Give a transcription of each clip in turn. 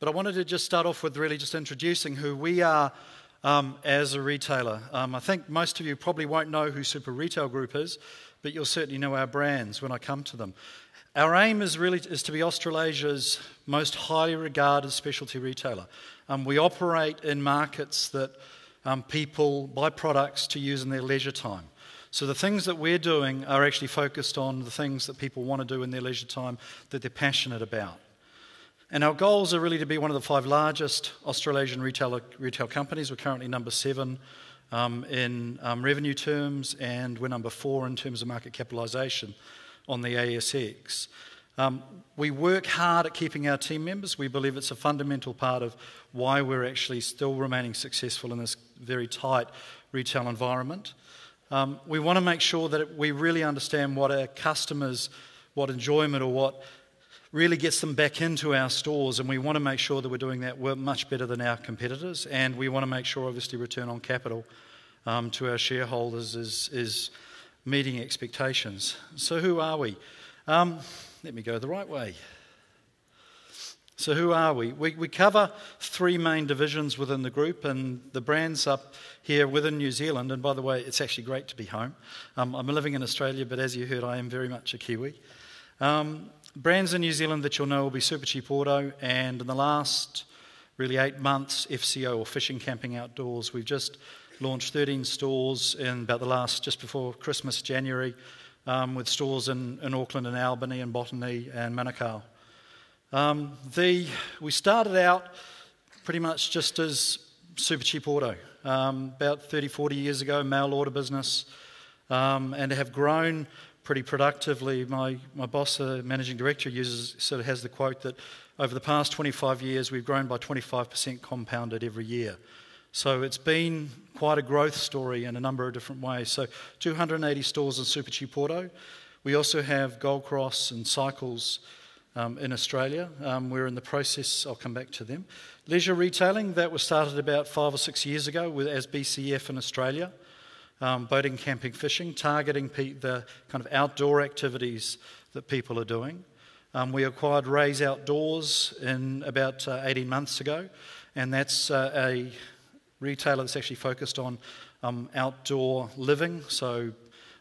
But I wanted to just start off with really just introducing who we are as a retailer. I think most of you probably won't know who Super Retail Group is, but you'll certainly know our brands when I come to them. Our aim is to be Australasia's most highly regarded specialty retailer. We operate in markets that people buy products to use in their leisure time. So the things that we're doing are actually focused on the things that people want to do in their leisure time that they're passionate about. And our goals are really to be one of the 5 largest Australasian retail companies. We're currently number 7 in revenue terms, and we're number 4 in terms of market capitalisation on the ASX. We work hard at keeping our team members. We believe it's a fundamental part of why we're actually still remaining successful in this very tight retail environment. We want to make sure that we really understand what our customers, what enjoyment or what really gets them back into our stores, and we want to make sure that we're doing that much better than our competitors, and we want to make sure obviously return on capital to our shareholders is meeting expectations. So who are we? Let me go the right way. So who are we? We cover 3 main divisions within the group, and the brands up here within New Zealand, and by the way, it's actually great to be home. I'm living in Australia, but as you heard, I am very much a Kiwi. Brands in New Zealand that you'll know will be Supercheap Auto, and in the last really 8 months, FCO or Fishing Camping Outdoors. We've just launched 13 stores in about the last, just before Christmas, January, with stores in Auckland and Albany and Botany and Manukau. We started out pretty much just as Supercheap Auto, about 30, 40 years ago, mail order business, and have grown pretty productively. My boss, the managing director, has the quote that over the past 25 years we've grown by 25% compounded every year. So it's been quite a growth story in a number of different ways. So 280 stores in Supercheap Auto. We also have Gold Cross and Cycles in Australia. We're in the process, I'll come back to them. Leisure retailing, that was started about 5 or 6 years ago as BCF in Australia. Boating, camping, fishing, targeting the kind of outdoor activities that people are doing. We acquired Ray's Outdoors in about 18 months ago, and that's a retailer that's actually focused on outdoor living, so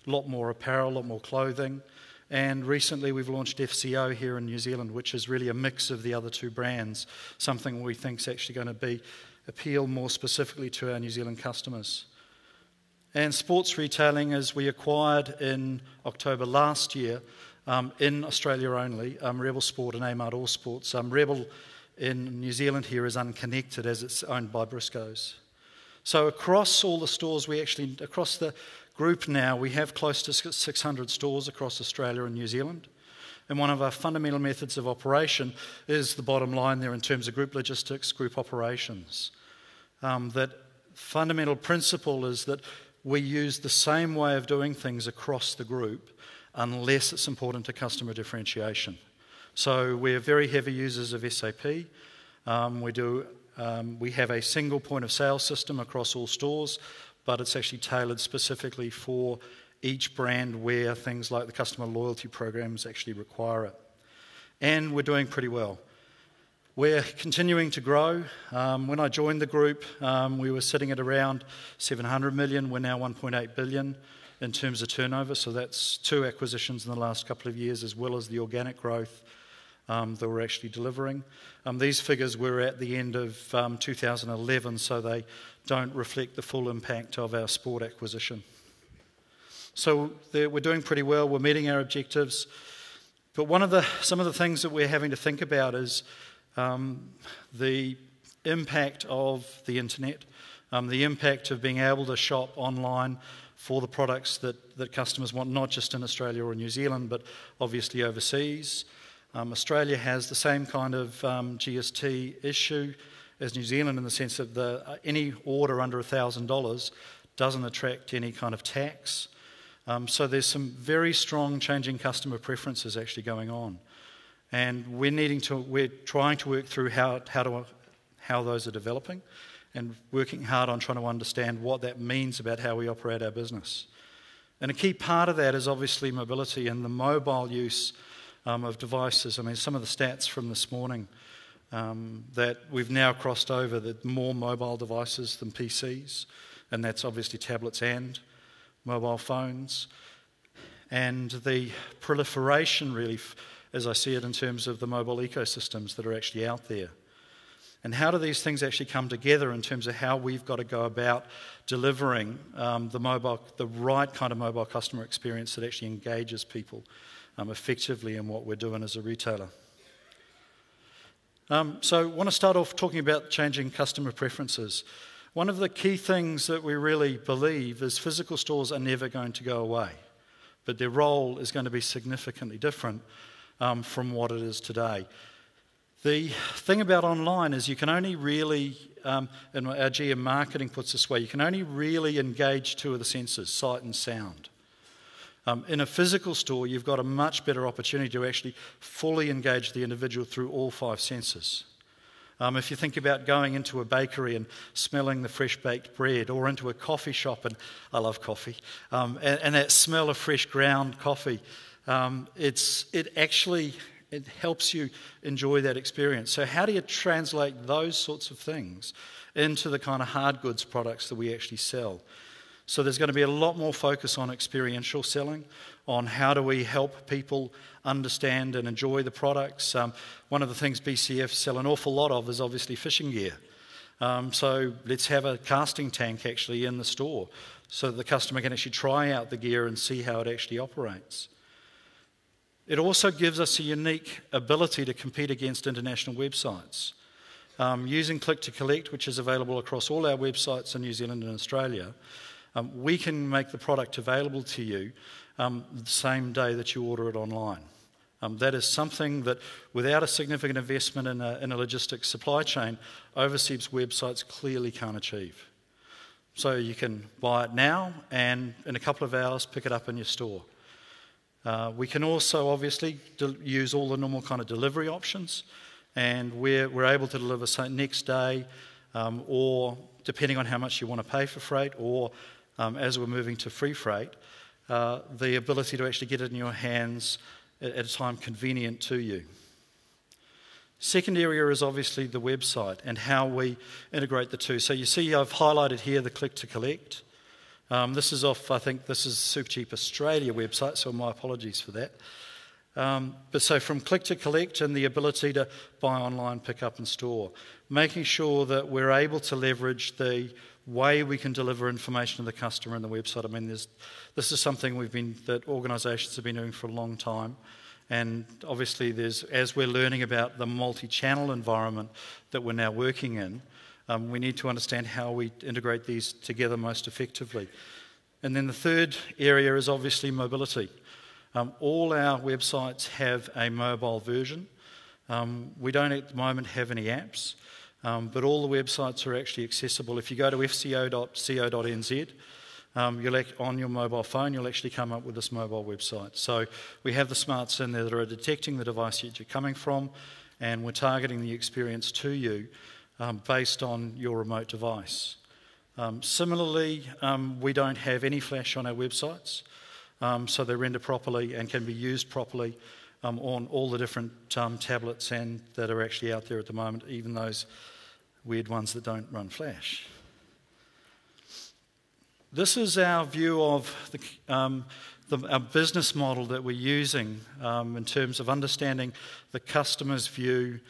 a lot more apparel, a lot more clothing. And recently we've launched FCO here in New Zealand, which is really a mix of the other 2 brands, something we think is actually going to appeal more specifically to our New Zealand customers. And sports retailing, as we acquired in October last year, in Australia only, Rebel Sport and Amart All Sports. Rebel in New Zealand here is unconnected as it's owned by Briscoes. So across all the stores, across the group now, we have close to 600 stores across Australia and New Zealand. And one of our fundamental methods of operation is the bottom line there in terms of group logistics, group operations. That fundamental principle is that we use the same way of doing things across the group unless it's important to customer differentiation. So we're very heavy users of SAP. We have a single point of sale system across all stores, but it's actually tailored specifically for each brand where things like the customer loyalty programs actually require it. And we're doing pretty well. We're continuing to grow. When I joined the group, we were sitting at around 700 million. We're now 1.8 billion in terms of turnover. So that's 2 acquisitions in the last couple of years, as well as the organic growth that we're actually delivering. These figures were at the end of 2011, so they don't reflect the full impact of our sport acquisition. So we're doing pretty well. We're meeting our objectives. But some of the things that we're having to think about is the impact of the internet, the impact of being able to shop online for the products that customers want, not just in Australia or New Zealand, but obviously overseas. Australia has the same kind of GST issue as New Zealand in the sense that any order under $1,000 doesn't attract any kind of tax. So there's some very strong changing customer preferences actually going on. And we're trying to work through how those are developing and working hard on trying to understand what that means about how we operate our business. And a key part of that is obviously mobility and the mobile use of devices. I mean, some of the stats from this morning that we've now crossed over that more mobile devices than PCs, and that's obviously tablets and mobile phones. And the proliferation, really, as I see it, in terms of the mobile ecosystems that are actually out there. And how do these things actually come together in terms of how we've got to go about delivering the right kind of mobile customer experience that actually engages people effectively in what we're doing as a retailer. So I want to start off talking about changing customer preferences. One of the key things that we really believe is physical stores are never going to go away, but their role is going to be significantly different from what it is today. The thing about online is you can only really, and our GM marketing puts this way, you can only really engage two of the senses, sight and sound. In a physical store, you've got a much better opportunity to actually fully engage the individual through all five senses. If you think about going into a bakery and smelling the fresh baked bread, or into a coffee shop, and I love coffee, and that smell of fresh ground coffee, it helps you enjoy that experience. So how do you translate those sorts of things into the kind of hard goods products that we actually sell? So there's going to be a lot more focus on experiential selling, on how do we help people understand and enjoy the products. One of the things BCF sell an awful lot of is obviously fishing gear. So let's have a casting tank actually in the store so that the customer can actually try out the gear and see how it actually operates. It also gives us a unique ability to compete against international websites. Using Click to Collect, which is available across all our websites in New Zealand and Australia, we can make the product available to you the same day that you order it online. That is something that, without a significant investment in a logistics supply chain, overseas websites clearly can't achieve. So you can buy it now and in a couple of hours pick it up in your store. We can also obviously use all the normal kind of delivery options, and we're able to deliver next day, or depending on how much you want to pay for freight, or as we're moving to free freight, the ability to actually get it in your hands at a time convenient to you. Second area is obviously the website and how we integrate the two. So you see I've highlighted here the Click to Collect. This is Supercheap Australia website, so my apologies for that. But so from Click to Collect and the ability to buy online, pick up and store, making sure that we're able to leverage the way we can deliver information to the customer on the website. I mean, this is something that organisations have been doing for a long time, and obviously as we're learning about the multi-channel environment that we're now working in, we need to understand how we integrate these together most effectively. And then the third area is obviously mobility. All our websites have a mobile version. We don't at the moment have any apps, but all the websites are actually accessible. If you go to fco.co.nz, on your mobile phone, you'll actually come up with this mobile website. So we have the smarts in there that are detecting the device that you're coming from, and we're targeting the experience to you based on your remote device. Similarly, we don't have any flash on our websites, so they render properly and can be used properly on all the different tablets and that are actually out there at the moment, even those weird ones that don't run flash. This is our view of our business model that we're using in terms of understanding the customer's view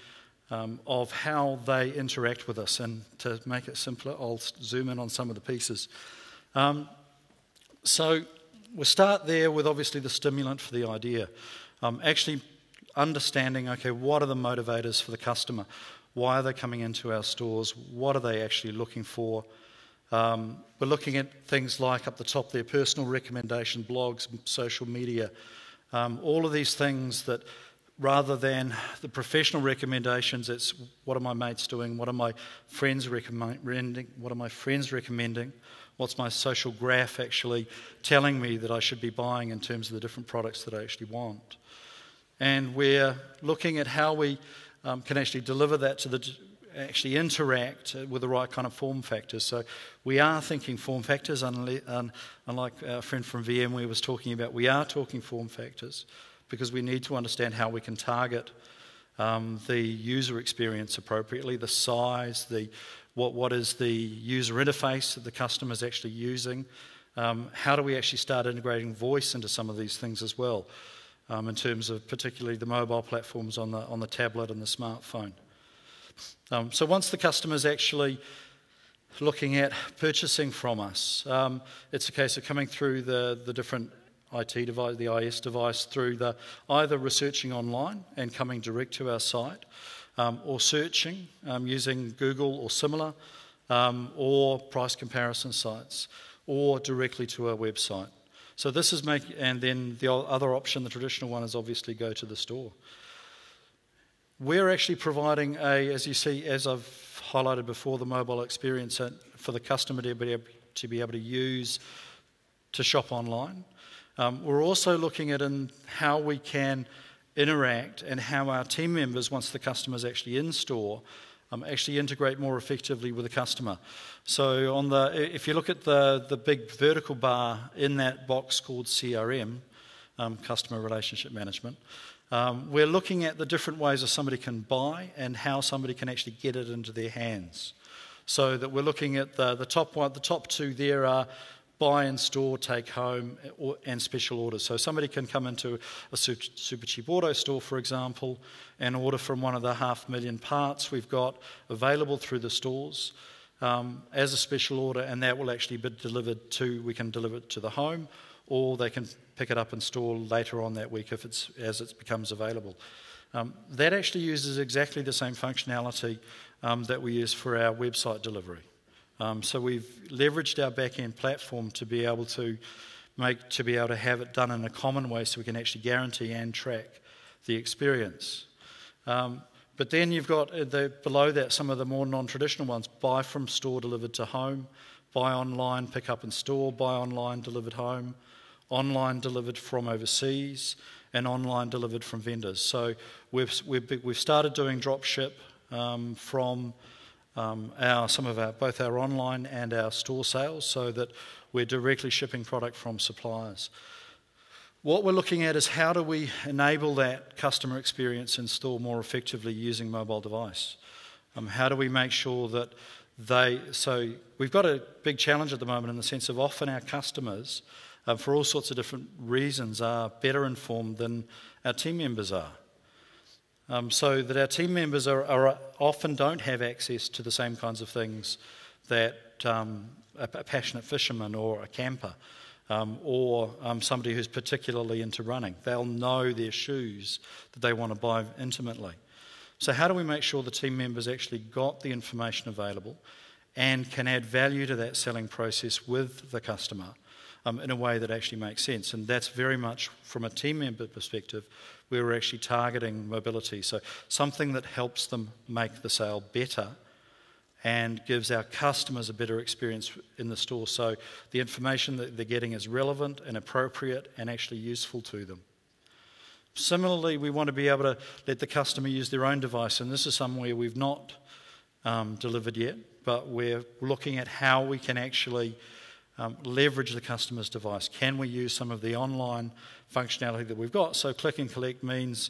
of how they interact with us. And to make it simpler, I'll zoom in on some of the pieces. So we'll start there with obviously the stimulant for the idea. Actually understanding, okay, what are the motivators for the customer? Why are they coming into our stores? What are they actually looking for? We're looking at things like up the top there, personal recommendation, blogs, social media, all of these things that rather than the professional recommendations, it's what are my mates doing, what are my friends recommending, what's my social graph actually telling me that I should be buying in terms of the different products that I actually want. And we're looking at how we can actually deliver that actually interact with the right kind of form factors. So we are thinking form factors, unlike our friend from VMware was talking about, we are talking form factors because we need to understand how we can target the user experience appropriately, the size, what is the user interface that the customer is actually using. How do we actually start integrating voice into some of these things as well, in terms of particularly the mobile platforms on the tablet and the smartphone. So once the customer's actually looking at purchasing from us, it's a case of coming through the different IT device, the IS device, through either researching online and coming direct to our site, or searching using Google or similar, or price comparison sites, or directly to our website. So this is and then the other option, the traditional one, is obviously go to the store. We're actually providing as you see, as I've highlighted before, the mobile experience for the customer to be able to use to shop online. We're also looking at how we can interact and how our team members, once the customer's actually in store, actually integrate more effectively with the customer. So if you look at the big vertical bar in that box called CRM, Customer Relationship Management, we're looking at the different ways that somebody can buy and how somebody can actually get it into their hands. So that we're looking at the top two there are buy in store, take home, and special orders. So somebody can come into a super cheap auto store, for example, and order from one of the 500,000 parts we've got available through the stores as a special order, and that will actually be we can deliver it to the home, or they can pick it up in store later on that week as it becomes available. That actually uses exactly the same functionality that we use for our website delivery. So we've leveraged our back-end platform to be able to have it done in a common way, so we can actually guarantee and track the experience. But then you've got below that some of the more non-traditional ones: buy from store, delivered to home; buy online, pick up in store; buy online, delivered home; online delivered from overseas; and online delivered from vendors. So we've started doing drop ship from both our online and our store sales, so that we're directly shipping product from suppliers. What we're looking at is how do we enable that customer experience in store more effectively using mobile device? How do we make sure that so we've got a big challenge at the moment in the sense of often our customers, for all sorts of different reasons, are better informed than our team members are. So that our team members are often don't have access to the same kinds of things that a passionate fisherman or a camper or somebody who's particularly into running. They'll know their shoes that they want to buy intimately. So how do we make sure the team members actually got the information available and can add value to that selling process with the customer in a way that actually makes sense? And that's very much from a team member perspective. We're actually targeting mobility, so something that helps them make the sale better and gives our customers a better experience in the store, so the information that they're getting is relevant and appropriate and actually useful to them. Similarly, we want to be able to let the customer use their own device, and this is somewhere we've not delivered yet, but we're looking at how we can actually leverage the customer's device. Can we use some of the online functionality that we've got? So click and collect means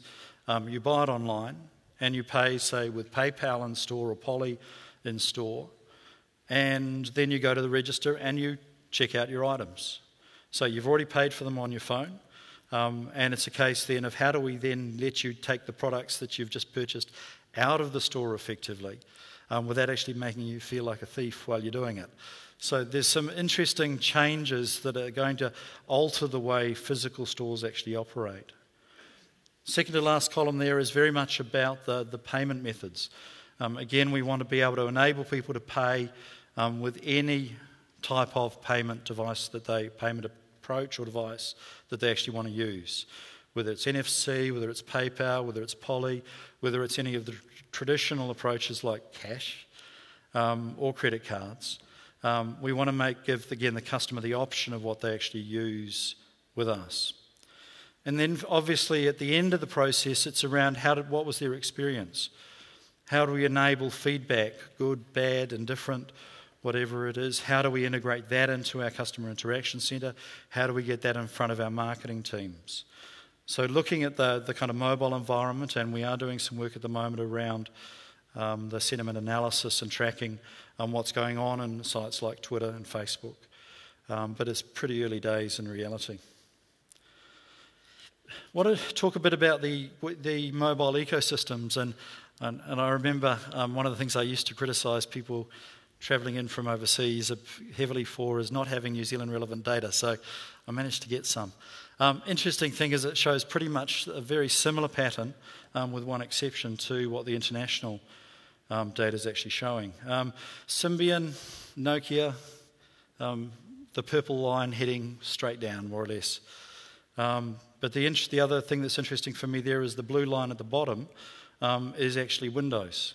you buy it online and you pay, say, with PayPal in store or Poly in store, and then you go to the register and you check out your items. So you've already paid for them on your phone, and it's a case then of how do we then let you take the products that you've just purchased out of the store effectively without actually making you feel like a thief while you're doing it. So there's some interesting changes that are going to alter the way physical stores actually operate. Second to last column there is very much about the payment methods. Again, we want to be able to enable people to pay with any type of payment approach or device that they actually want to use. Whether it's NFC, whether it's PayPal, whether it's Poly, whether it's any of the traditional approaches like cash or credit cards. We want to give the customer the option of what they actually use with us. And then obviously at the end of the process, it's around what was their experience? How do we enable feedback, good, bad, indifferent, whatever it is? How do we integrate that into our customer interaction centre? How do we get that in front of our marketing teams? So looking at the kind of mobile environment, and we are doing some work at the moment around the sentiment analysis and tracking what's going on in sites like Twitter and Facebook. But it's pretty early days in reality. I want to talk a bit about the mobile ecosystems, and I remember one of the things I used to criticise people travelling in from overseas heavily for is not having New Zealand relevant data, so I managed to get some. Interesting thing is it shows pretty much a very similar pattern, with one exception to what the international data is actually showing. Symbian, Nokia, the purple line heading straight down, more or less. But the other thing that's interesting for me there is the blue line at the bottom is actually Windows.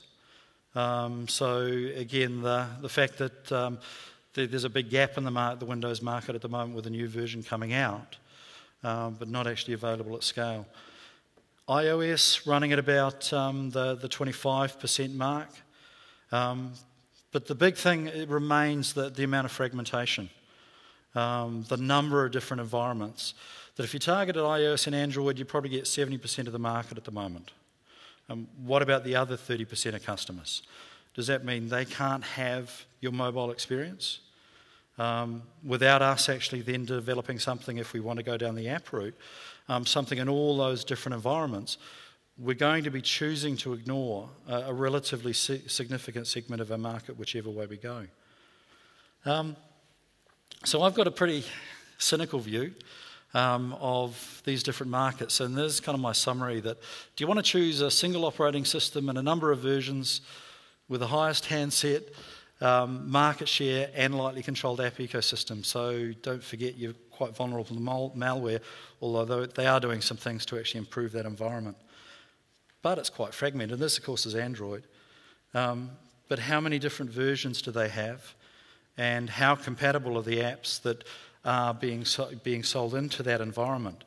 So again, the fact that there's a big gap in the Windows market at the moment with a new version coming out, but not actually available at scale. iOS running at about the 25% mark. But the big thing remains the amount of fragmentation, the number of different environments. That if you targeted iOS and Android, you probably get 70% of the market at the moment. What about the other 30% of customers? Does that mean they can't have your mobile experience? Without us actually then developing something, if we want to go down the app route, something in all those different environments, we're going to be choosing to ignore a relatively significant segment of our market, whichever way we go. So I've got a pretty cynical view of these different markets, and there's kind of my summary that do you want to choose a single operating system and a number of versions with the highest handset, market share and lightly controlled app ecosystem? So don't forget you're quite vulnerable to malware, although they are doing some things to actually improve that environment. But it's quite fragmented. This, of course, is Android. But how many different versions do they have? And how compatible are the apps that are being sold into that environment?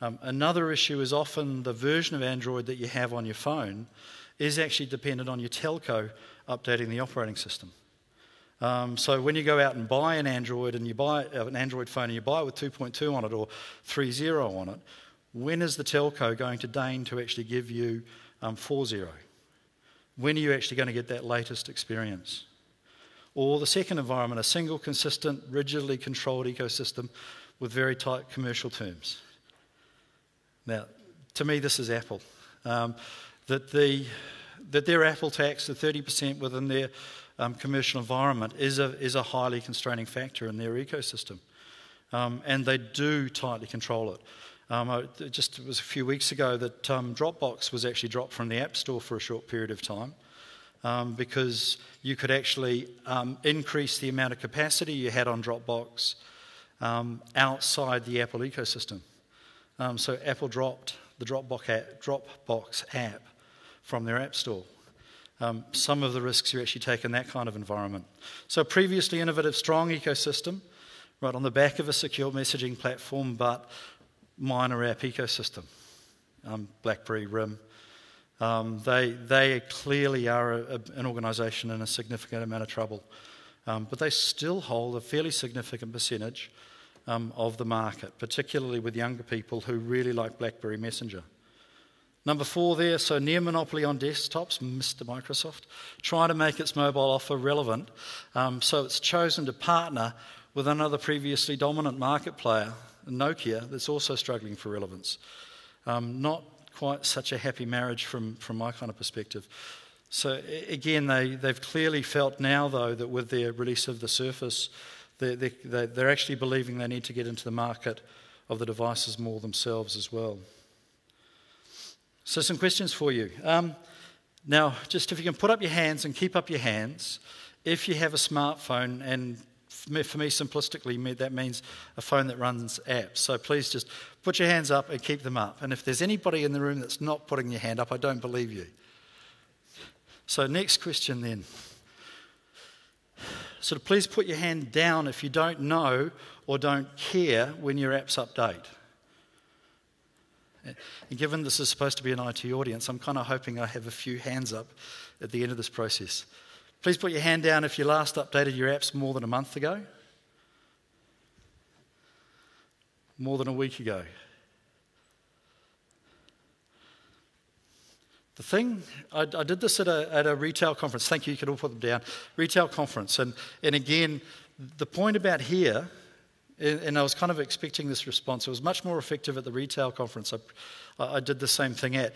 Another issue is often the version of Android that you have on your phone is actually dependent on your telco updating the operating system. So when you go out and buy an Android and you buy an Android phone and you buy it with 2.2 on it or 3.0 on it, when is the telco going to deign to actually give you 4.0? When are you actually going to get that latest experience? Or the second environment, a single, consistent, rigidly controlled ecosystem with very tight commercial terms. Now, to me, this is Apple. That their Apple tax, the 30% within their commercial environment, is a highly constraining factor in their ecosystem. And they do tightly control it. It was a few weeks ago that Dropbox was actually dropped from the App Store for a short period of time. Because you could actually increase the amount of capacity you had on Dropbox outside the Apple ecosystem. So Apple dropped the Dropbox app from their App Store. Some of the risks you actually take in that kind of environment. So previously innovative, strong ecosystem, right on the back of a secure messaging platform, but minor app ecosystem. BlackBerry, RIM. They clearly are an organisation in a significant amount of trouble, but they still hold a fairly significant percentage of the market, particularly with younger people who really like BlackBerry Messenger. Number 4 there, so near monopoly on desktops, Mr. Microsoft, trying to make its mobile offer relevant, so it's chosen to partner with another previously dominant market player, Nokia, that's also struggling for relevance. Not quite such a happy marriage from my kind of perspective. So again, they've clearly felt now, though, that with their release of the Surface, they're actually believing they need to get into the market of the devices more themselves as well. So some questions for you. Now, just if you can put up your hands and keep up your hands, if you have a smartphone, and for me, simplistically, that means a phone that runs apps. So please just put your hands up and keep them up. And if there's anybody in the room that's not putting your hand up, I don't believe you. So next question then. So please put your hand down if you don't know or don't care when your apps update. And given this is supposed to be an IT audience, I'm kind of hoping I have a few hands up at the end of this process. Please put your hand down if you last updated your apps more than a month ago. More than a week ago. The thing, I did this at a retail conference. Thank you, you can all put them down. Retail conference. And again, the point about here, and I was kind of expecting this response, it was much more effective at the retail conference I did the same thing at.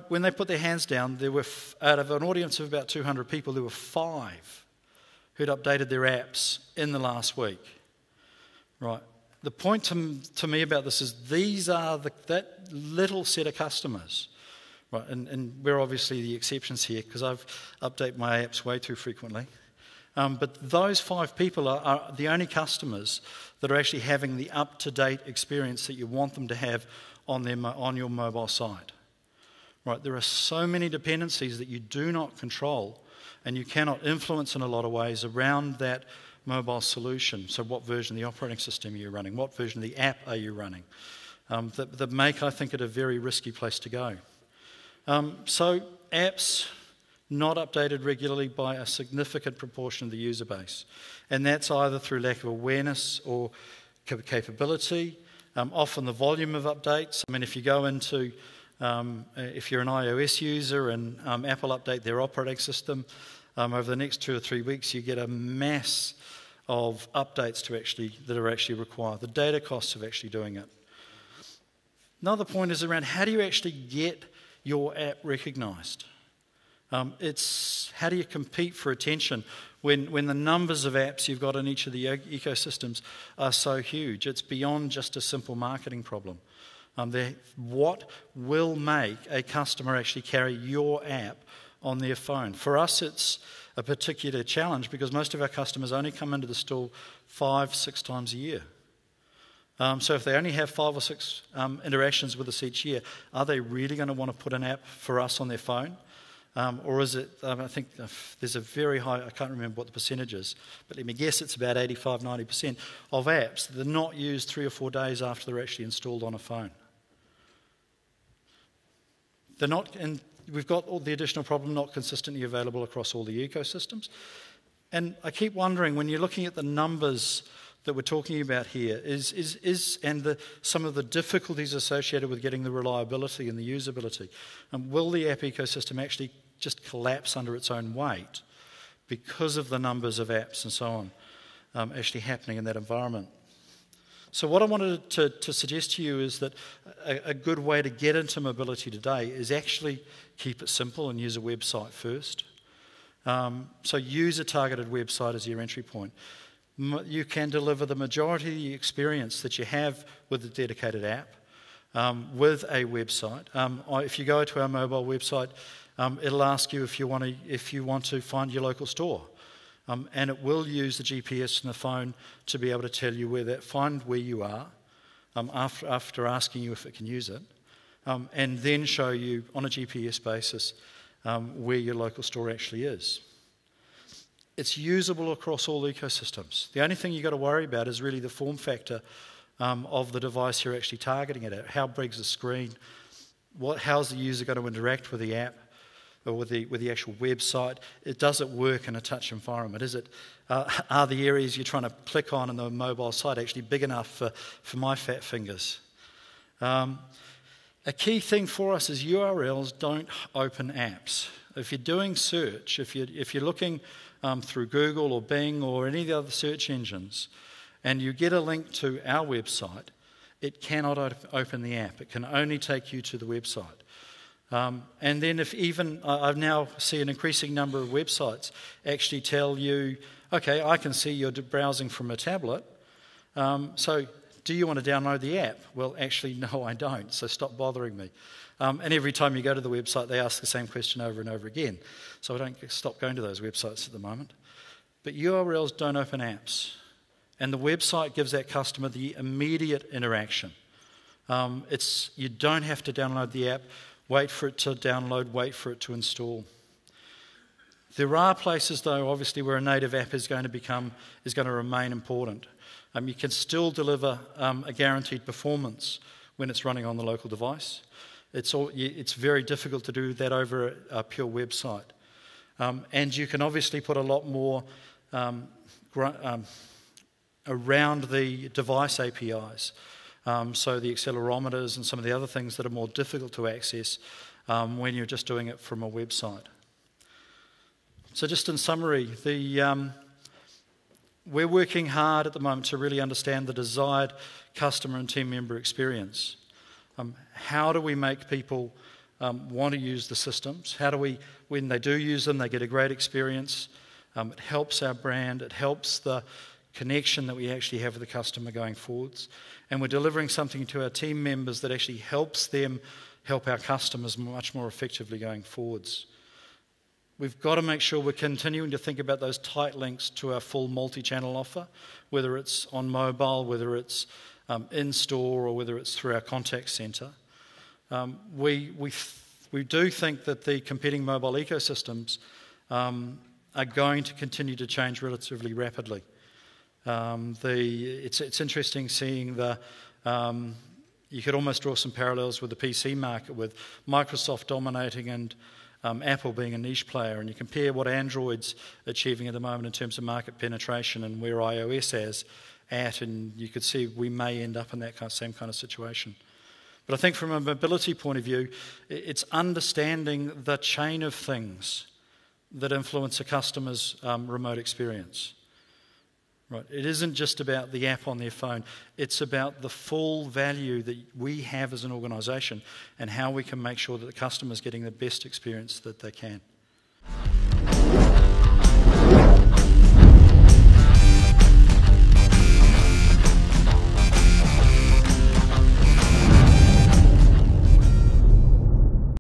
When they put their hands down, there were, out of an audience of about 200 people, there were 5 who'd updated their apps in the last week. Right. The point to me about this is these are that little set of customers. Right, and we're obviously the exceptions here because I've updated my apps way too frequently. But those 5 people are the only customers that are actually having the up-to-date experience that you want them to have on your mobile site. Right, there are so many dependencies that you do not control and you cannot influence in a lot of ways around that mobile solution. So what version of the operating system are you running? What version of the app are you running? That make, I think, it a very risky place to go. So apps not updated regularly by a significant proportion of the user base. And that's either through lack of awareness or capability, often the volume of updates. I mean, if you go into, if you're an iOS user and Apple update their operating system, over the next 2 or 3 weeks you get a mass of updates that are actually required. The data costs of actually doing it. Another point is around how do you actually get your app recognised? It's how do you compete for attention when the numbers of apps you've got in each of the ecosystems are so huge? It's beyond just a simple marketing problem. What will make a customer actually carry your app on their phone? For us, it's a particular challenge because most of our customers only come into the store 5-6 times a year. So if they only have 5 or 6 interactions with us each year, are they really going to want to put an app for us on their phone? Or is it, I think there's a very high, I can't remember what the percentage is, but let me guess it's about 85-90% of apps that are not used 3 or 4 days after they're actually installed on a phone. They're not, and we've got all the additional problem not consistently available across all the ecosystems. And I keep wondering, when you're looking at the numbers that we're talking about here, some of the difficulties associated with getting the reliability and the usability, will the app ecosystem actually just collapse under its own weight because of the numbers of apps and so on actually happening in that environment? So what I wanted to suggest to you is that a good way to get into mobility today is actually keep it simple and use a website first. So use a targeted website as your entry point. You can deliver the majority of the experience that you have with a dedicated app with a website. If you go to our mobile website, it'll ask you if you want to find your local store. And it will use the GPS in the phone to be able to tell you find where you are after asking you if it can use it, and then show you on a GPS basis where your local store actually is. It's usable across all ecosystems. The only thing you've got to worry about is really the form factor of the device you're actually targeting it at. How big's the screen? How's the user going to interact with the app or with the actual website? Does it work in a touch environment? Are the areas you're trying to click on in the mobile site actually big enough for my fat fingers? A key thing for us is URLs don't open apps. If you're doing search, if you're looking through Google or Bing or any of the other search engines, and you get a link to our website, it cannot open the app. It can only take you to the website. And then I now see an increasing number of websites actually tell you, okay, I can see you're browsing from a tablet, so do you want to download the app? Well, actually, no, I don't, so stop bothering me. And every time you go to the website, they ask the same question over and over again. So I don't stop going to those websites at the moment. But URLs don't open apps. And the website gives that customer the immediate interaction. You don't have to download the app, wait for it to download, wait for it to install. There are places, though, obviously, where a native app is going to remain important. You can still deliver a guaranteed performance when it's running on the local device. It's very difficult to do that over a pure website. And you can obviously put a lot more around the device APIs. So the accelerometers and some of the other things that are more difficult to access when you're just doing it from a website. So just in summary, we're working hard at the moment to really understand the desired customer and team member experience. How do we make people want to use the systems? How do we, when they do use them, they get a great experience? It helps our brand, it helps the connection that we actually have with the customer going forwards. And we're delivering something to our team members that actually helps them help our customers much more effectively going forwards. We've got to make sure we're continuing to think about those tight links to our full multi-channel offer, whether it's on mobile, whether it's in-store, or whether it's through our contact centre. We do think that the competing mobile ecosystems are going to continue to change relatively rapidly. It's interesting seeing you could almost draw some parallels with the PC market, with Microsoft dominating and Apple being a niche player, and you compare what Android's achieving at the moment in terms of market penetration and where iOS is at, and you could see we may end up in that same kind of situation. But I think from a mobility point of view, it's understanding the chain of things that influence a customer's remote experience. Right. It isn't just about the app on their phone. It's about the full value that we have as an organisation and how we can make sure that the customer's getting the best experience that they can.